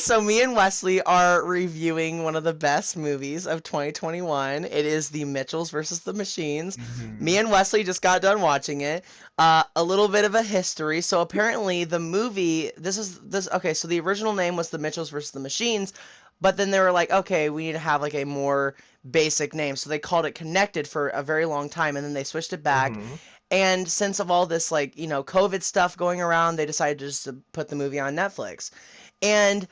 so me and Wesley are reviewing one of the best movies of 2021. It is The Mitchells versus the Machines. Me Hmm. and Wesley just got done watching it. A little bit of a history. So apparently the movie, okay, so the original name was The Mitchells versus the Machines, but then they were like, okay, we need to have like a more basic name. So they called it Connected for a very long time, and then they switched it back. Hmm. And since of all this like, COVID stuff going around, they decided just to put the movie on Netflix. And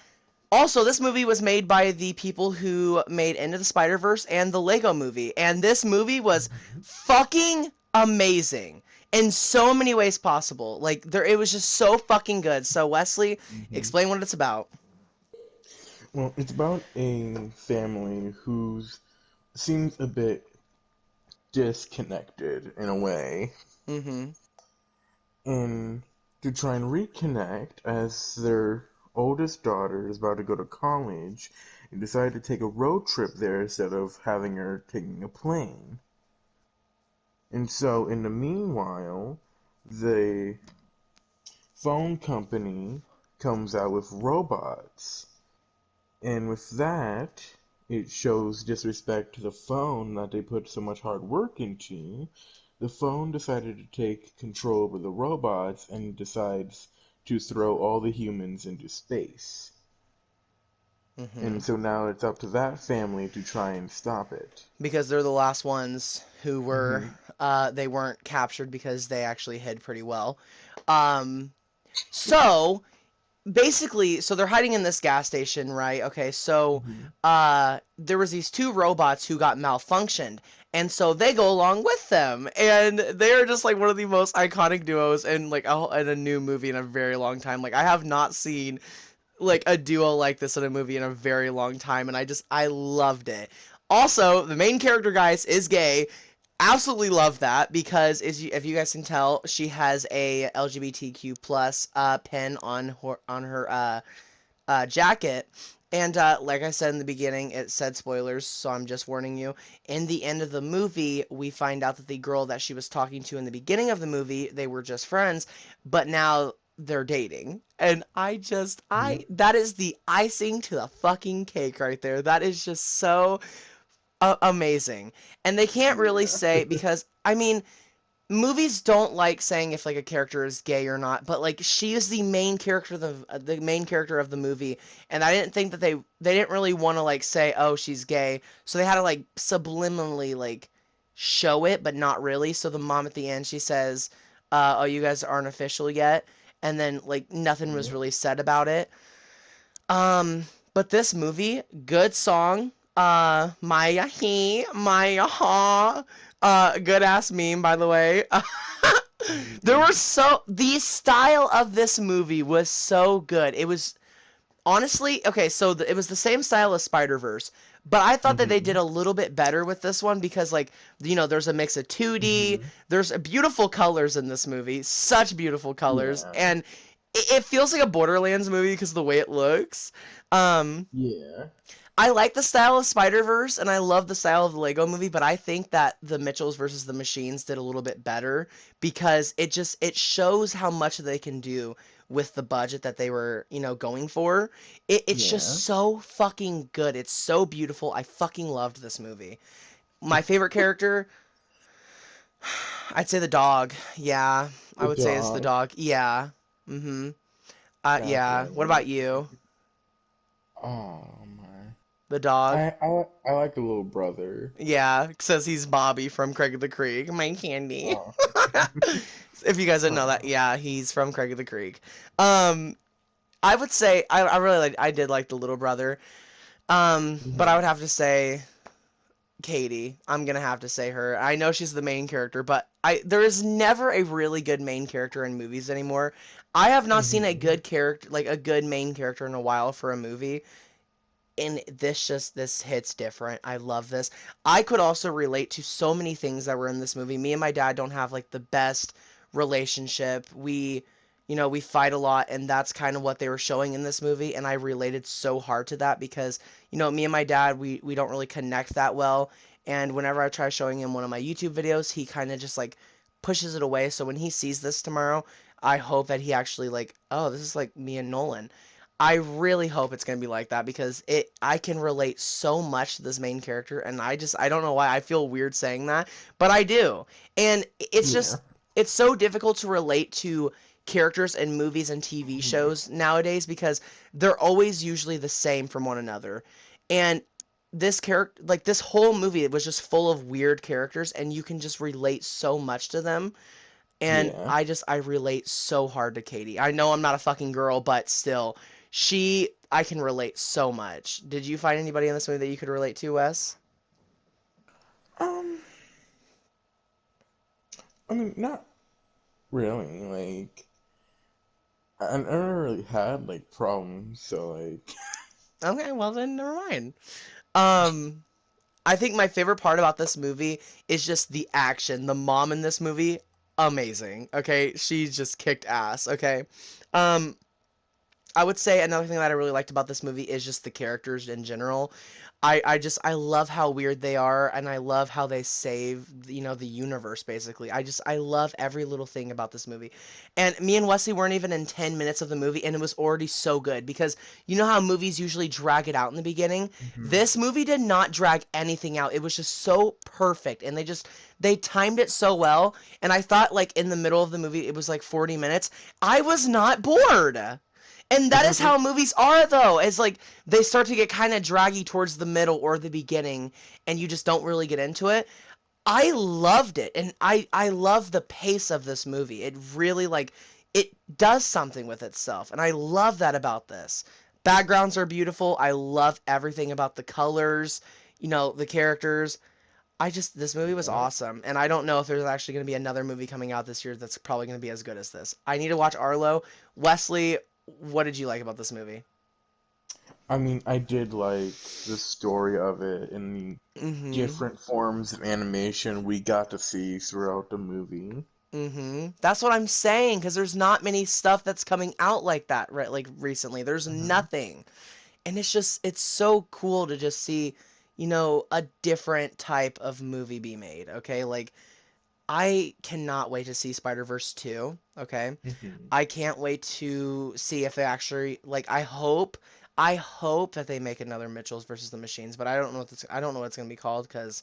also, this movie was made by the people who made Into the Spider-Verse and the Lego movie. And this movie was fucking amazing in so many ways possible. Like, it was just so fucking good. So, Wesley, Hmm. explain what it's about. Well, it's about a family who's seems a bit disconnected in a way, Mm-hmm. and to try and reconnect as their oldest daughter is about to go to college, and decide to take a road trip there instead of having her taking a plane. And so, in the meanwhile, the phone company comes out with robots. And with that, it shows disrespect to the phone that they put so much hard work into. The phone decided to take control over the robots and decides to throw all the humans into space. Mm-hmm. And so now it's up to that family to try and stop it. Because they're the last ones who were, Hmm. they weren't captured because they actually hid pretty well. Um, so basically, so they're hiding in this gas station, right? Okay, so Hmm. there was these two robots who got malfunctioned, and so they go along with them, and they're just like one of the most iconic duos in like in a new movie in a very long time. Like I have not seen like a duo like this in a movie in a very long time, and I loved it. Also, the main character, guys, is gay. Absolutely love that because if you guys can tell, she has a LGBTQ plus pin on her jacket. And like I said in the beginning, it said spoilers, so I'm just warning you. In the end of the movie, we find out that the girl that she was talking to in the beginning of the movie, they were just friends, but now they're dating. And that is the icing to the fucking cake right there. That is just so amazing. And they can't really Yeah. say, because, I mean, movies don't like saying if like a character is gay or not, but like she is the main character of the movie, and I didn't think that they didn't really want to like say, oh, she's gay, so they had to like subliminally like show it, but not really. So the mom at the end, she says, oh, you guys aren't official yet, and then like nothing was Yeah. really said about it. But this movie, good song. Maya he, Maya ha. Good ass meme, by the way. Hmm. The style of this movie was so good. It was honestly, okay, so it was the same style as Spider-Verse, but I thought that they did Hmm. a little bit better with this one because, like, there's a mix of 2D, Hmm. there's beautiful colors in this movie, such beautiful colors, Yeah. and it feels like a Borderlands movie because of the way it looks. Um, Yeah. I like the style of Spider-Verse and I love the style of the Lego movie, but I think that the Mitchells versus the Machines did a little bit better because it shows how much they can do with the budget that they were, going for. It's just Yeah. so fucking good. It's so beautiful. I fucking loved this movie. My favorite character, I'd say the dog. Yeah, I The would say it's the dog. dog. Yeah. Mm-hmm. Yeah. What Definitely. about you? Oh my. The dog? I like the little brother. Yeah, says he's Bobby from Craig of the Creek. My candy. Oh. If you guys didn't know that, Oh. yeah, he's from Craig of the Creek. Um, I would say I really I did like the little brother. But I would Hmm. have to say Katie. I'm gonna have to say her. I know she's the main character, but there is never a really good main character in movies anymore. I have not seen a Hmm. good character, like a good main character in a while for a movie, and this hits different. I love this. I could also relate to so many things that were in this movie. Me and my dad don't have like the best relationship. We fight a lot, and that's kind of what they were showing in this movie, and I related so hard to that because me and my dad, we don't really connect that well, and whenever I try showing him one of my YouTube videos, he kind of just like pushes it away. So when he sees this tomorrow, I hope that he actually like, oh, this is like me and Nolan. I really hope it's gonna be like that because I can relate so much to this main character, and I don't know why I feel weird saying that, but I do. And Yeah. it's so difficult to relate to characters in movies and TV Mhm. shows nowadays because they're always usually the same from one another. And this character, like this whole movie, it was just full of weird characters, and you can just relate so much to them. And Yeah. I relate so hard to Katie. I know I'm not a fucking girl, but still, I can relate so much. Did you find anybody in this movie that you could relate to, Wes? Um, I mean, not really. Like, I never really had like problems, so like, Okay, well then, never mind. Um, I think my favorite part about this movie is just the action. The mom in this movie, amazing. Okay, she just kicked ass. Okay, um, I would say another thing that I really liked about this movie is just the characters in general. I love how weird they are, and I love how they save, the universe basically. I love every little thing about this movie. And me and Wesley weren't even in 10 minutes of the movie and it was already so good because you know how movies usually drag it out in the beginning? Mhm. This movie did not drag anything out. It was just so perfect and they timed it so well, and I thought like in the middle of the movie it was like 40 minutes. I was not bored. And that is how movies are, though. It's like they start to get kind of draggy towards the middle or the beginning, and you just don't really get into it. I loved it, and I love the pace of this movie. It really like it does something with itself, and I love that about this. Backgrounds are beautiful. I love everything about the colors, the characters. This movie was Yeah. awesome, and I don't know if there's actually going to be another movie coming out this year that's probably going to be as good as this. I need to watch Arlo. Wesley, what did you like about this movie? I mean, I did like the story of it and the Mm-hmm. different forms of animation we got to see throughout the movie. Mm-hmm. That's what I'm saying, because there's not many stuff that's coming out like that, right? Like recently, there's Hmm. nothing, and it's so cool to just see, a different type of movie be made. Okay, like I cannot wait to see Spider-Verse 2. Okay, Hmm. I can't wait to see if they actually like. I hope that they make another Mitchells versus the Machines, but I don't know what it's gonna be called because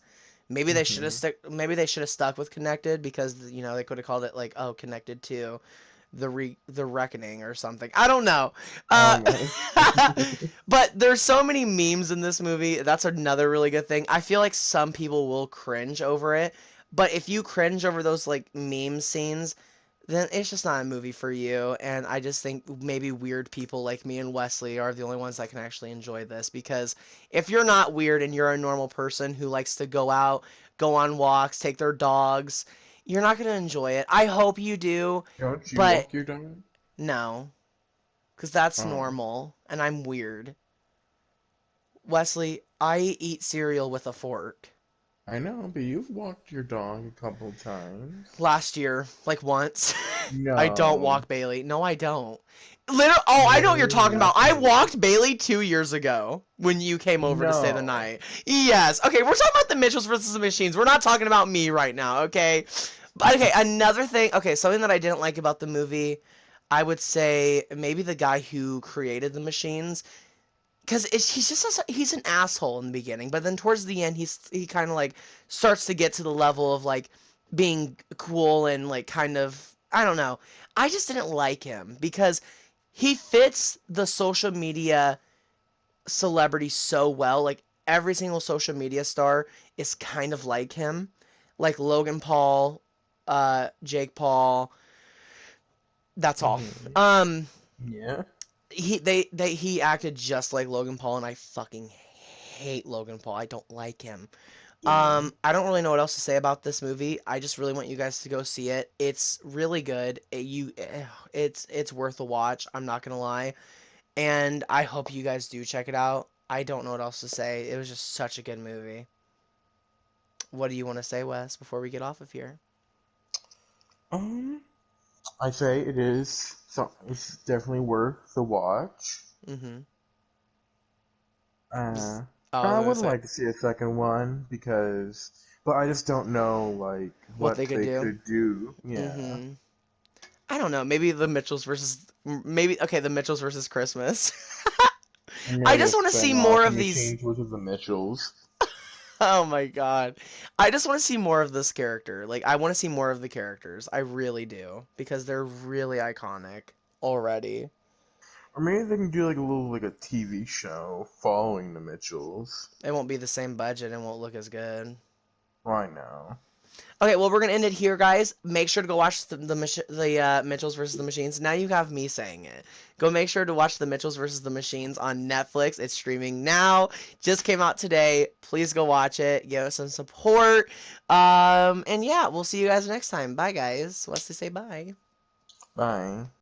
Hmm. maybe they should have stuck with Connected because they could have called it like Connected to the Reckoning or something. I don't know. I Uh, don't know. but there's so many memes in this movie. That's another really good thing. I feel like some people will cringe over it, but if you cringe over those like meme scenes, then it's just not a movie for you. And I just think maybe weird people like me and Wesley are the only ones that can actually enjoy this because if you're not weird and you're a normal person who likes to go out, go on walks, take their dogs, you're not going to enjoy it. I hope you do, Don't you but walk your dog? no, because that's Oh, normal and I'm weird. Wesley, I eat cereal with a fork. I know, but you've walked your dog a couple times. Last year, like once. I don't No. walk Bailey. No, I don't. I know what you're No, talking about. yes, I you do. walked Bailey 2 years ago when you came over to stay the No. night. Yes. Okay, we're talking about the Mitchells versus the Machines. We're not talking about me right now, okay? But okay, another thing. Okay, something that I didn't like about the movie, I would say maybe the guy who created the machines, because he's an asshole in the beginning, but then towards the end he kind of like starts to get to the level of like being cool and like kind of I don't know. I just didn't like him because he fits the social media celebrity so well. Like every single social media star is kind of like him, like Logan Paul, Jake Paul. That's all. Hmm. Um, Yeah. he acted just like Logan Paul, and I fucking hate Logan Paul. I don't like him. Yeah. I don't really know what else to say about this movie. I just really want you guys to go see it. It's really good. It's worth a watch. I'm not gonna lie, and I hope you guys do check it out. I don't know what else to say. It was just such a good movie. What do you want to say, Wes, before we get off of here? Um, I say it is. So it's definitely worth the watch. Mm-hmm. Uh, Oh, I was I gonna would say like to see a second one but I just don't know like what what they could they do. could do. Yeah. Mm-hmm. I don't know. Maybe the Mitchells versus maybe okay, the Mitchells versus Christmas. I Maybe a just want to see spin-off, more The of these. Machines versus the Mitchells. Oh my God. I just want to see more of this character. Like I want to see more of the characters. I really do because they're really iconic already. Or maybe they can do like a little like a TV show following the Mitchells. It won't be the same budget and won't look as good. Why now? Okay, well we're gonna end it here, guys. Make sure to go watch the Mitchells versus the Machines. Now you have me saying it. Go make sure to watch the Mitchells versus the Machines on Netflix. It's streaming now. Just came out today. Please go watch it. Give us some support. And yeah, we'll see you guys next time. Bye, guys. What's to say bye? Bye.